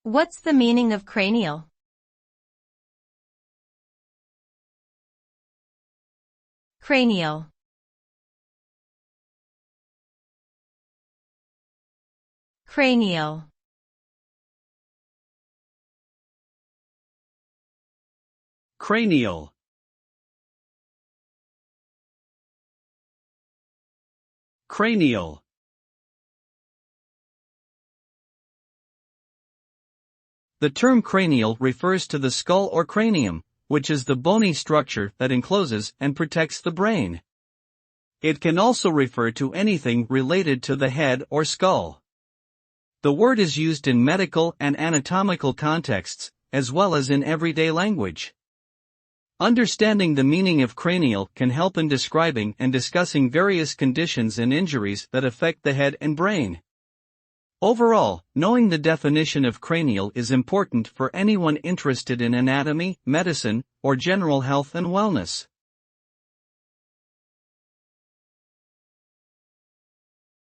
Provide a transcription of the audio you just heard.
What's the meaning of cranial? Cranial. Cranial. Cranial. Cranial. The term cranial refers to the skull or cranium, which is the bony structure that encloses and protects the brain. It can also refer to anything related to the head or skull. The word is used in medical and anatomical contexts, as well as in everyday language. Understanding the meaning of cranial can help in describing and discussing various conditions and injuries that affect the head and brain. Overall, knowing the definition of cranial is important for anyone interested in anatomy, medicine, or general health and wellness.